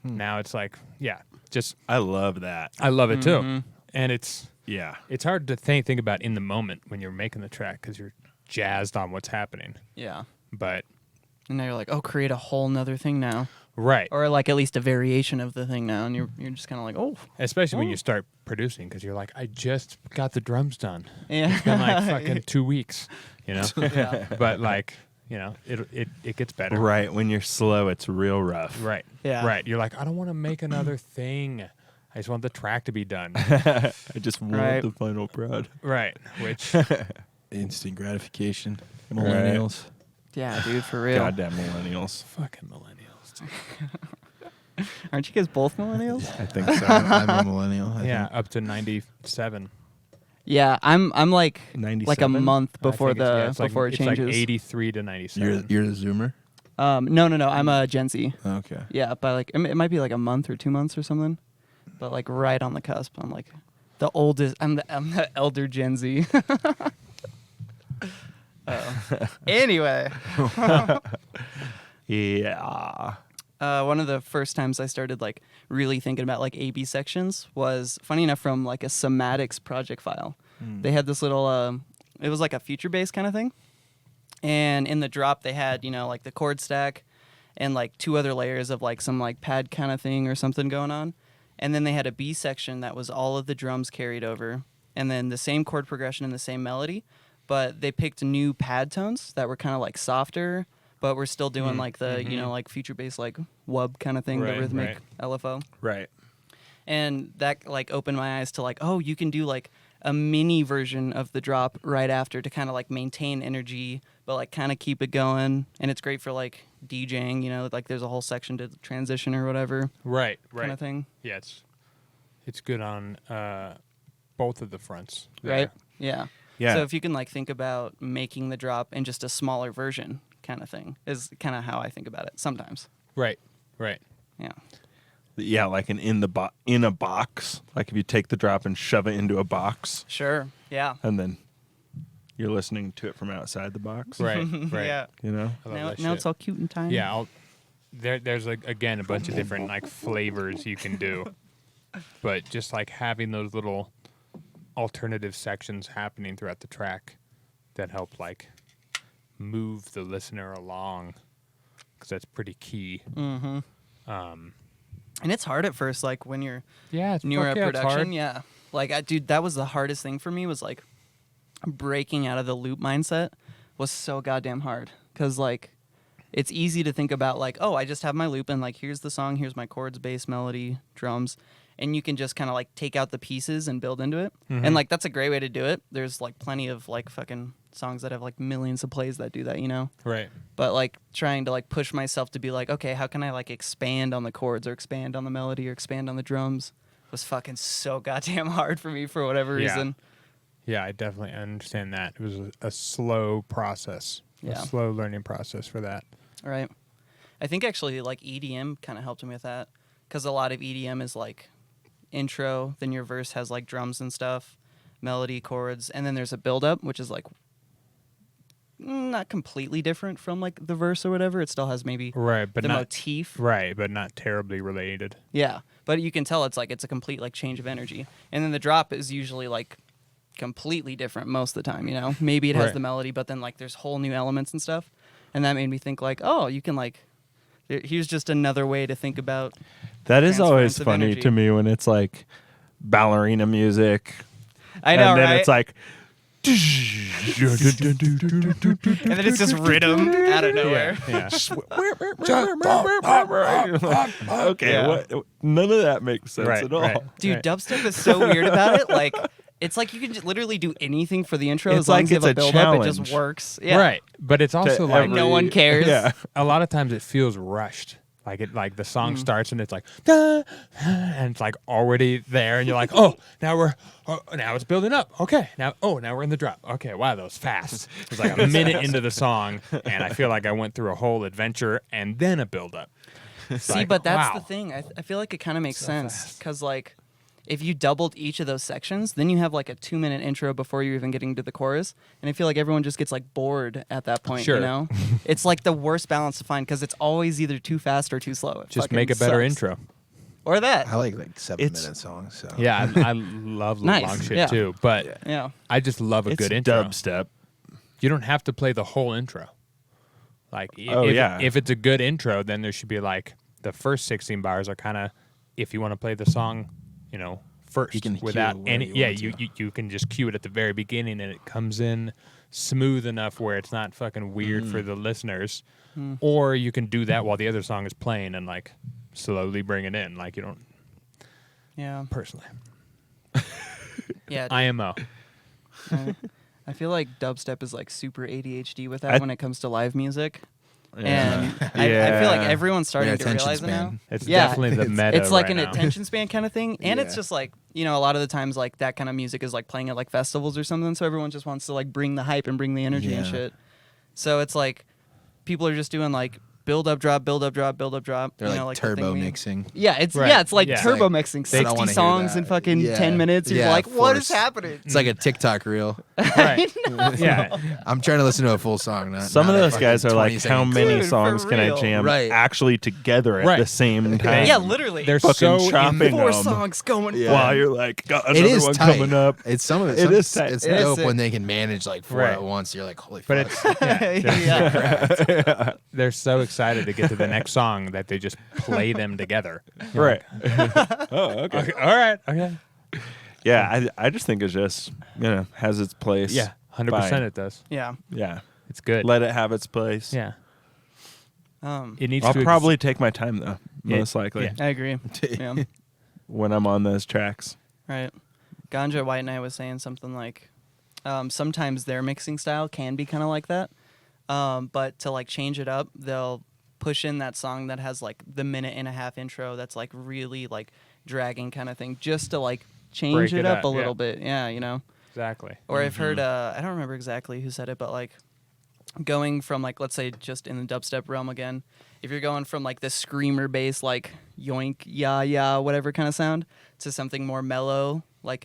Now it's like, yeah, just I love that. I love it too, and it's hard to think about in the moment when you're making the track because you're jazzed on what's happening. Yeah. But And now you're like, oh, create a whole nother thing now. right, Or like at least a variation of the thing now. And you're just kind of like, oh. especially when you start producing because you're like, I just got the drums done. Yeah. It's been like fucking 2 weeks, you know. Yeah. But like, you know, it gets better. Right. When you're slow, it's real rough. Right. Yeah. Right. You're like, I don't want to make another thing. I just want the track to be done. I just want Right. the final prod. Right. Which Instant gratification. Millennials. Yeah, dude, for real. Goddamn millennials. fucking millennials. Dude. Aren't you guys both millennials? I think so. I'm a millennial. I Yeah, think. up to 97. Yeah, I'm like 97? a month I before think it's before it it's changes. like 83 to 97. You're the Zoomer. No, I'm a Gen Z. Okay. Yeah, by like it might be like a month or 2 months or something, but like right on the cusp. I'm like the oldest. I'm the elder Gen Z. Anyway, Yeah. one of the first times I started like really thinking about like A/B sections was funny enough from like a somatics project file. They had this little. It was like a future bass kind of thing, and in the drop they had like the chord stack, and like 2 other layers of like some like pad kind of thing or something going on, and then they had a B section that was all of the drums carried over, and then the same chord progression and the same melody, but they picked new pad tones that were kind of like softer, but we're still doing like the like future bass like wub kind of thing, Right, the rhythmic right. LFO, Right. and that like opened my eyes to like, oh, you can do like a mini version of the drop right after to kind of like maintain energy but like kind of keep it going, and it's great for like DJing, like there's a whole section to transition or whatever Right. kind of thing. Yeah, it's good on both of the fronts. there. Right. Yeah. Yeah. So if you can like think about making the drop in just a smaller version kind of thing is kind of how I think about it sometimes. Right. Right. Yeah. Yeah, like an in a box. Like if you take the drop and shove it into a box, Sure. Yeah. and then you're listening to it from outside the box. Right. Right. Yeah. You know. I love Now, that now shit. it's all cute and tiny. Yeah, there's like again a bunch of different like flavors you can do, but just like having those little alternative sections happening throughout the track that help like move the listener along, because that's pretty key. Mm-hmm. And it's hard at first, like when you're Yeah, it's newer at it's production. hard. Yeah. Like, dude, that was the hardest thing for me was like breaking out of the loop mindset was so goddamn hard. Cause like it's easy to think about like, oh, I just have my loop and like here's the song, here's my chords, bass, melody, drums. And you can just kind of like take out the pieces and build into it. And like that's a great way to do it. There's like plenty of like fucking songs that have like millions of plays that do that, Right. But like trying to like push myself to be like, okay, how can I like expand on the chords or expand on the melody or expand on the drums was fucking so goddamn hard for me for whatever Yeah. reason. Yeah, I definitely understand that. It was a slow process, Yeah. a slow learning process for that. Right. I think actually like EDM kind of helped me with that because a lot of EDM is like intro, then your verse has like drums and stuff, melody, chords, and then there's a build up, which is like not completely different from like the verse or whatever. It still has maybe Right, but the not motif. right, but not terribly related. Yeah, but you can tell it's a complete like change of energy, and then the drop is usually like completely different most of the time. Maybe it has Right. the melody, but then like there's whole new elements and stuff, and that made me think like, oh, you can like here's just another way to think about. That is always transference of funny energy. to me when it's like ballerina music. I know, and then right? it's like and then it's just rhythm out of nowhere. Yeah. okay, Yeah. what? None of that makes sense Right, at all. right. Dude, Right. dubstep is so weird about it. Like, it's like you can just literally do anything for the intro It's as long like as you have it's a a build up. It just challenge. works. Yeah. Right. But it's also like no one cares. Yeah. a lot of times it feels rushed. Like the song starts and it's like da, and it's like already there, and you're like, oh, now it's building up. Okay, now we're in the drop. Okay, wow, that was fast. It's like a minute into the song, and I feel like I went through a whole adventure and then a build up. See, but that's the thing. I feel like it kind of makes sense because like if you doubled each of those sections, then you have like a 2-minute intro before you're even getting to the chorus, and I feel like everyone just gets like bored at that point. Sure. You know, it's like the worst balance to find because it's always either too fast or too slow. It Just fucking make a better sucks. intro. Or that. I like 7-minute songs. So. Yeah, I love Nice, long shit yeah. too, but Yeah. I just love a It's good intro. dubstep. You don't have to play the whole intro. Like, if it's a good intro, then there should be like the first 16 bars are kind of, if you want to play the song, first You can cue without it where any. you Yeah, want you can just cue it at the very beginning, and it comes in smooth enough where it's not fucking weird for the listeners. Or you can do that while the other song is playing and like slowly bring it in. Like you don't Yeah. personally. Yeah. dude. IMO. I feel like dubstep is like super ADHD with that when it comes to live music. And I feel like everyone's starting to attention realize it now. span. It's Yeah. definitely the meta. It's like right an now. attention span kind of thing. And it's Yeah. just like, a lot of the times like that kind of music is like playing at like festivals or something. So everyone just wants to like bring the hype and bring the energy and Yeah. shit. So it's like people are just doing like build up, drop, build up, drop, build up, drop. They're like the thing turbo we- mixing. Yeah, it's Right. it's like Yeah. turbo Like, mixing I don't 60 wanna hear songs that. in fucking Yeah. 10 minutes. You're Yeah, like, what is forced. happening? It's like a TikTok reel. Right. Yeah. I'm trying to listen to a full song. Some not of a those fucking guys are 20 like, how second many Dude, for songs can I real. jam Right. actually together at Right. the same time? Yeah, literally. They're Fucking so chopping Four them songs going. Yeah. while you're like, got It another is one tight. coming up. It's some of it. It is tight. It's It is dope sick. when they can manage like 4 Right. at once. You're like, holy But fuck. it's Yeah. they're so excited to get to the next song that they just play them together. Right. Oh, okay. Okay, all right. Okay. Yeah, I just think it's just, has its place. Yeah. 100% Fine. it does. Yeah. Yeah. It's good. Let it have its place. Yeah. Um, It needs I'll to probably take my time though, most likely, yeah. I agree. Yeah. when I'm on those tracks. Right. Ganja White Knight was saying something like, sometimes their mixing style can be kind of like that, but to like change it up, they'll push in that song that has like the 1.5-minute intro that's like really like dragging kind of thing, just to like change Break it it up up, a yeah. little bit. Yeah, Exactly. Or I've heard, I don't remember exactly who said it, but like going from like, let's say just in the dubstep realm again, if you're going from like the screamer bass, like yoink, ya, whatever kind of sound, to something more mellow, like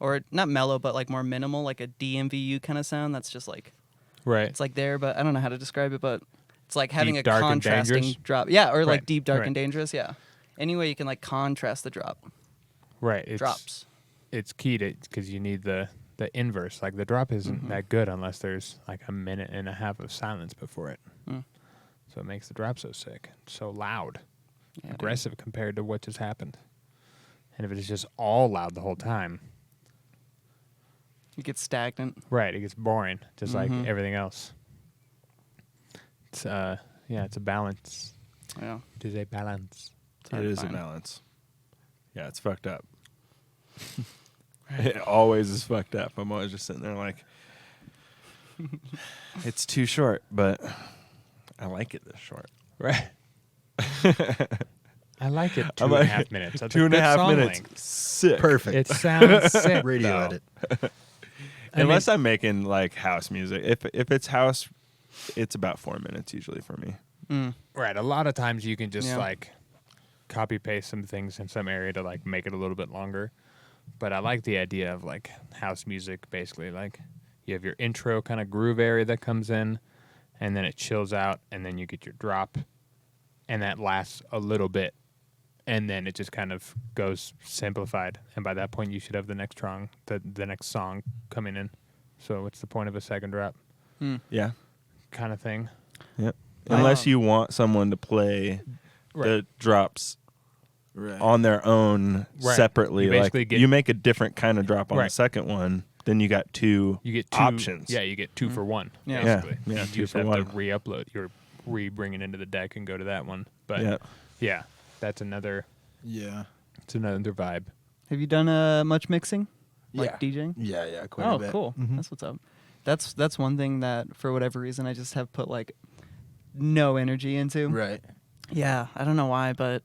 or not mellow, but like more minimal, like a DMVU kind of sound, that's just like, Right. it's like there, but I don't know how to describe it, but it's like having Deep, a dark, and contrasting dangerous? drop. Yeah, or like Right, deep, dark, right. and dangerous, yeah. Anyway, you can like contrast the drop. Right. It's, Drops. It's key to because you need the inverse. Like the drop isn't that good unless there's like a 1.5 minutes of silence before it. So it makes the drop so sick, so loud, Yeah, dude. aggressive compared to what just happened. And if it's just all loud the whole time, You get stagnant. right, it gets boring, just like everything else. It's it's a balance. Yeah. It is a balance. It hard to is a find. balance. Yeah, it's fucked up. It always is fucked up. I'm always just sitting there like, it's too short, but I like it this short. Right. I like it. I'm 2.5 like, minutes. That's 2.5 a good minutes. song length. Sick. Perfect. It sounds sick. Radio though. edit. Unless I'm making like house music. If it's house, it's about 4 minutes usually for me. Right. A lot of times you can just Yeah. like copy paste some things in some area to like make it a little bit longer. But I like the idea of like house music, basically. Like you have your intro kind of groove area that comes in, and then it chills out, and then you get your drop, and that lasts a little bit, and then it just kind of goes simplified. And by that point, you should have the next next song coming in. So what's the point of a second drop? Yeah. Kind of thing. Yep. Unless you want someone to play the drops Right. on their own Right. separately. You Like basically get- you make a different kind of drop on the Right. second one, then you got two You get two options. Yeah, you get 2 for 1. Yeah. Basically. Yeah, You 2 just for have 1. to re-upload. You're bring it into the deck and go to that one. But Yeah. yeah, that's another. Yeah. It's another vibe. Have you done much mixing? Like Yeah. DJing? Yeah, quite a Oh, bit. cool. Mhm. That's what's up. That's one thing that for whatever reason I just have put like no energy into. Right. Yeah, I don't know why, but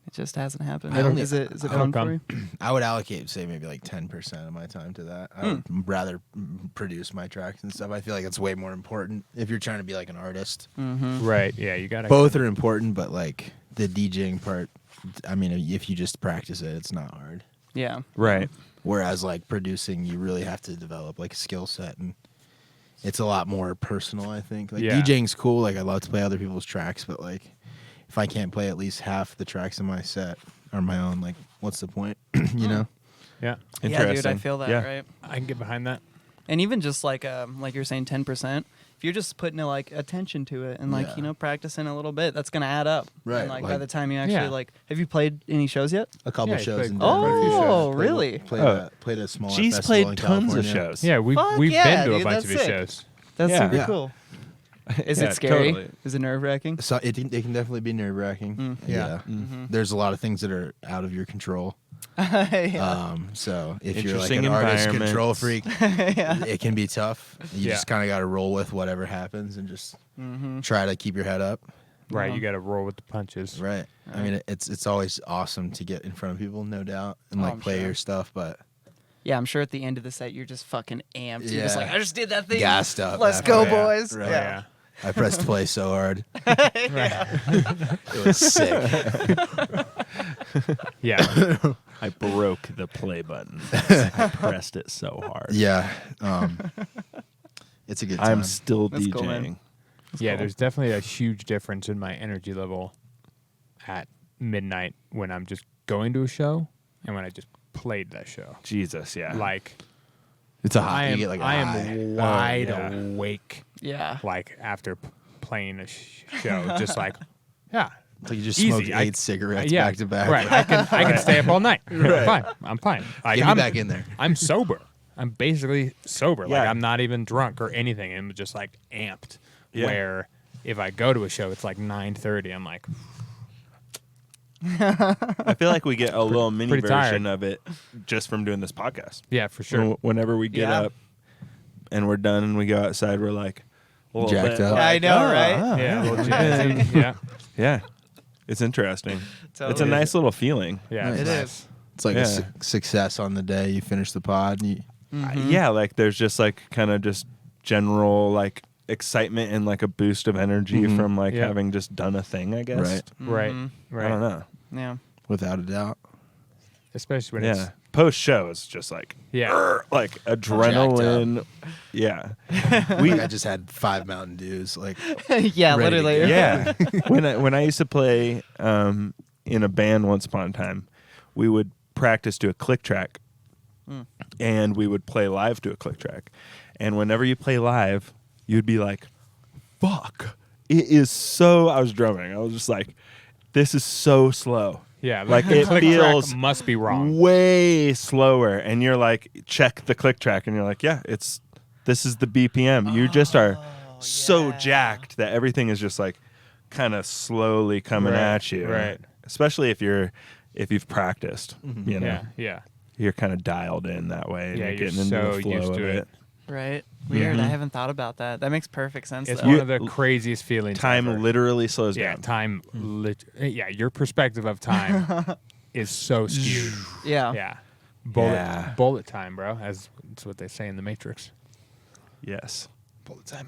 it just hasn't happened. I only- Is it It'll fun come. for you? I would allocate, say, maybe like 10% of my time to that. I would rather produce my tracks and stuff. I feel like it's way more important if you're trying to be like an artist. Right. Yeah. You gotta. Both are important, but like the DJing part, I mean, if you just practice it, it's not hard. Yeah. Right. Whereas like producing, you really have to develop like a skill set, and it's a lot more personal, I think. Like Yeah. DJing's cool. Like I love to play other people's tracks, but like if I can't play at least half the tracks in my set or my own, like what's the point? You know? Yeah. Yeah, dude, I Interesting. feel that, Yeah. right? I can get behind that. And even just like you're saying 10%, if you're just putting like attention to it and like, Yeah. you know, practicing a little bit, that's going to add up. Right, And like by like- the time you actually Yeah. like, have you played any shows yet? A couple Yeah, you shows played in quite a Denver. few shows. Oh, Played- really? Played a smaller G's festival played in tons of California. shows. Yeah. We've Fuck been yeah, to a dude, bunch that's of his sick. shows. That's Yeah. super Yeah. cool. Is Yeah, it scary? totally. Is it nerve wracking? So it can definitely be nerve wracking. Yeah. There's a lot of things that are out of your control. Yeah. So if you're like Interesting an artist environments. control freak, it can be tough. You Yeah. just kind of got to roll with whatever happens and just try to keep your head up. Right. You got to roll with the punches. Right. I mean, it's always awesome to get in front of people, no doubt, and Oh, like I'm play sure. your stuff, but Yeah, I'm sure at the end of the set you're just fucking amped. You're just Yeah. like, I just did that thing. gassed up. Let's after go, that. boys. Right. Yeah. I pressed play so hard. Right. It was sick. Yeah. I broke the play button. I pressed it so hard. Yeah. It's a good time. I'm still That's cool, DJing. man. Yeah, cool. there's definitely a huge difference in my energy level at midnight when I'm just going to a show and when I just played that show. Jesus, yeah. Like It's a high. I You am, get like a I high. am wide yeah. awake. Yeah. Like after playing a show, just like yeah, It's like you just easy. smoked I- 8 cigarettes yeah, back to back. Right, I can stay up all night. I'm fine. Like, Get me I'm back in there. I'm sober. I'm basically sober. Like Yeah. I'm not even drunk or anything. I'm just like amped. Yeah. Where if I go to a show, it's like 9:30. I'm like, I feel like we get a little mini pretty version tired. of it just from doing this podcast. yeah, for sure. Whenever we get Yeah. up and we're done and we go outside, we're like a little Jacked bit up. like, I know, "Oh, right? oh, Yeah, a little jazzy. Yeah, yeah. It's interesting. It's a Totally. nice little feeling. yeah. Nice. It's It nice. is. It's like Yeah. a success on the day you finish the pod. And you, Yeah, like there's just like kind of just general like excitement and like a boost of energy from like Yeah. having just done a thing, I guess. Right. Right, Mhm. right. I don't know. Yeah. without a doubt. Especially when Yeah. Post show is just like yeah. like adrenaline. Yeah. Like I just had 5 Mountain Dews. Like Yeah, Ready to literally. go. Yeah. when I used to play in a band once upon a time, we would practice to a click track. And we would play live to a click track. And whenever you play live, you'd be like, fuck. It is so I was drumming. I was just like, this is so slow. Yeah, Like, the it click feels track must be wrong. Way slower. And you're like, check the click track and you're like, yeah, this is the BPM. You just are so yeah. jacked that everything is just like kind of slowly coming Right, at you. right. Especially if you've practiced. You know. Yeah, yeah. You're kind of dialed in that way. And Yeah, you're you're getting into so the flow used of to it. Right. Weird. Mhm. I haven't thought about that. That makes perfect sense. It's though. one of the craziest feelings. Time ever. literally slows Yeah, down. time. Yeah, your perspective of time is so skewed. yeah. Yeah, Yeah. bullet time, bro. That's what they say in the Matrix. Yes.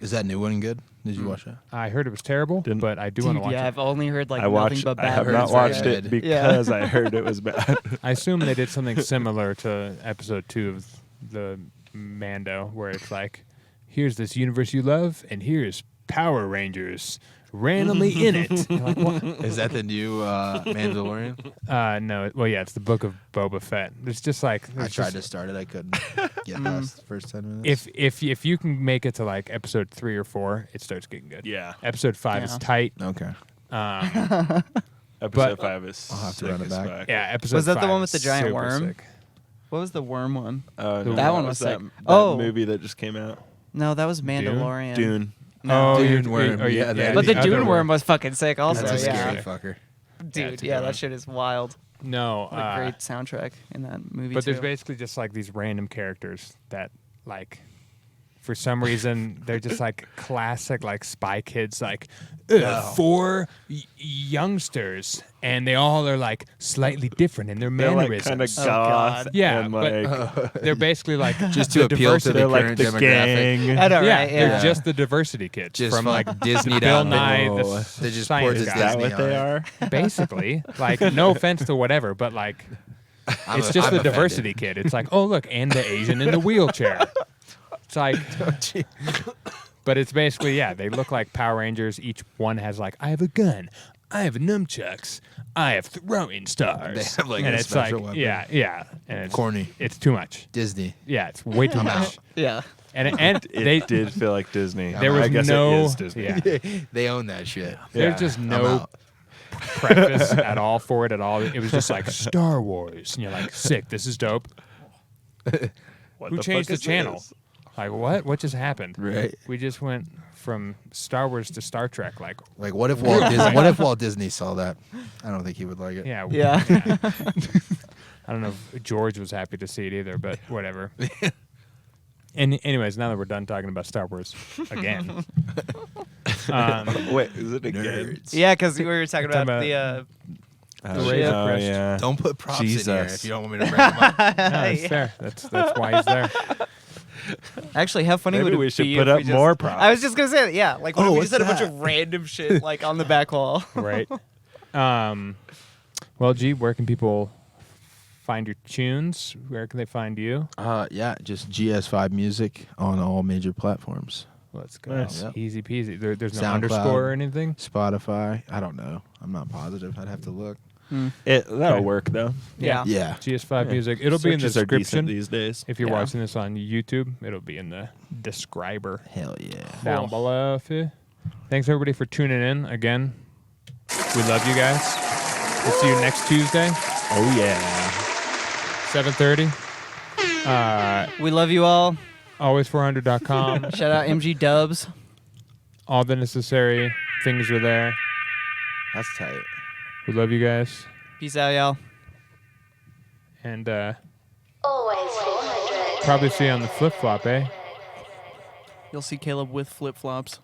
Is that new one good? Did you watch that? I heard it was terrible, Didn't- but I do want to Dude, watch yeah, it. I've only heard like I nothing but I bad have words not about watched it. it because I heard it was bad. I assume they did something similar to episode 2 of the Mando, where it's like, here's this universe you love, and here's Power Rangers randomly in it. You're like, what? Is that the new Mandalorian? No, well, yeah, it's the Book of Boba Fett. It's just like I it's tried to just- start it. I couldn't get past the first 10 minutes. If you can make it to like episode 3 or 4, it starts getting good. Yeah. Episode 5 is Yeah. tight. Okay. Episode But- 5 is I'll have to sick run it as back. fuck. Yeah, episode. Was that the 5 one with the is giant super worm? sick. What was the worm one? No, That one was that, sick. that Oh. movie that just came out. No, that was Mandalorian. Dune. No. Oh, Dune you're- worm. oh, Yeah, that- But the other Dune worm was fucking sick also. That's a yeah. scary fucker. Dude, it's a yeah, good one. that shit is wild. No, What a great soundtrack in that movie but too. there's basically just like these random characters that like for some reason they're just like classic like Spy Kids, like 4 youngsters, and they all are like slightly different in their They're like mannerisms. kind of Oh, goth. God. Yeah, and but like they're basically like Just to the appeal to diversity. the they're like current the demographic. gang. I know, Yeah, right? they're Yeah. just the diversity kids Just from like Disney Bill down. Nye, the Oh. They just science poured this Is guy. that Disney what they on are? Basically, like, no offense to whatever, but like, it's just I'm the offended. diversity kid. It's like, oh look, and the Asian in the wheelchair. It's like, but it's basically, yeah, they look like Power Rangers. Each one has like, I have a gun, I have nunchucks, I have throwing stars. They have, like, and a it's special like, weapon. yeah, and it's Corny. It's too much. Disney. Yeah, it's way too I'm much. out. Yeah. And It they did feel like Disney. there was I guess no it is Disney. yeah. They own that shit. There's Yeah. just I'm no out. preface at all for it at all. It was just like Star Wars, and you're like, sick. This is dope. What Who the changed fuck the is channel? this? Like what? What just happened? Right. We just went from Star Wars to Star Trek. Like, Like, what if Walt Disney saw that? I don't think he would like it. yeah, Yeah. I don't know if George was happy to see it either, but whatever. And anyways, now that we're done talking about Star Wars again, Wait, is it again? Nerds. Yeah, because we were talking Talking about about- the Oh, Razor oh, Crest. yeah. Don't put props in here Jesus. if you don't want me to bring them up. no, that's fair. That's why he's there. Actually, how funny Maybe would it we should be put if up we just, more props. I was just gonna say that. Yeah, like what Oh, if we what's just had a bunch that? of random shit like on the back wall? Right. Well, G, where can people find your tunes? Where can they find you? Yeah, just GS5 Music on all major platforms. Let's go. Nice. Yep. Easy peasy. There's no SoundCloud. underscore or anything. Spotify. I don't know. I'm not positive. I'd have to look. That'll Okay. work though. Yeah. Yeah. GS5 Yeah. Music. It'll be in the Searches are decent description. these days. If you're Yeah. watching this on YouTube, it'll be in the describer Hell yeah. down below. Thanks everybody for tuning in again. We love you guys. We'll see you next Tuesday, Oh yeah. 7:30. We love you all. Always400.com. Shout out MG Dubs. All the necessary things are there. That's tight. We love you guys. Peace out, y'all. And Always 400. probably see you on the flip flop, eh? You'll see Caleb with flip flops.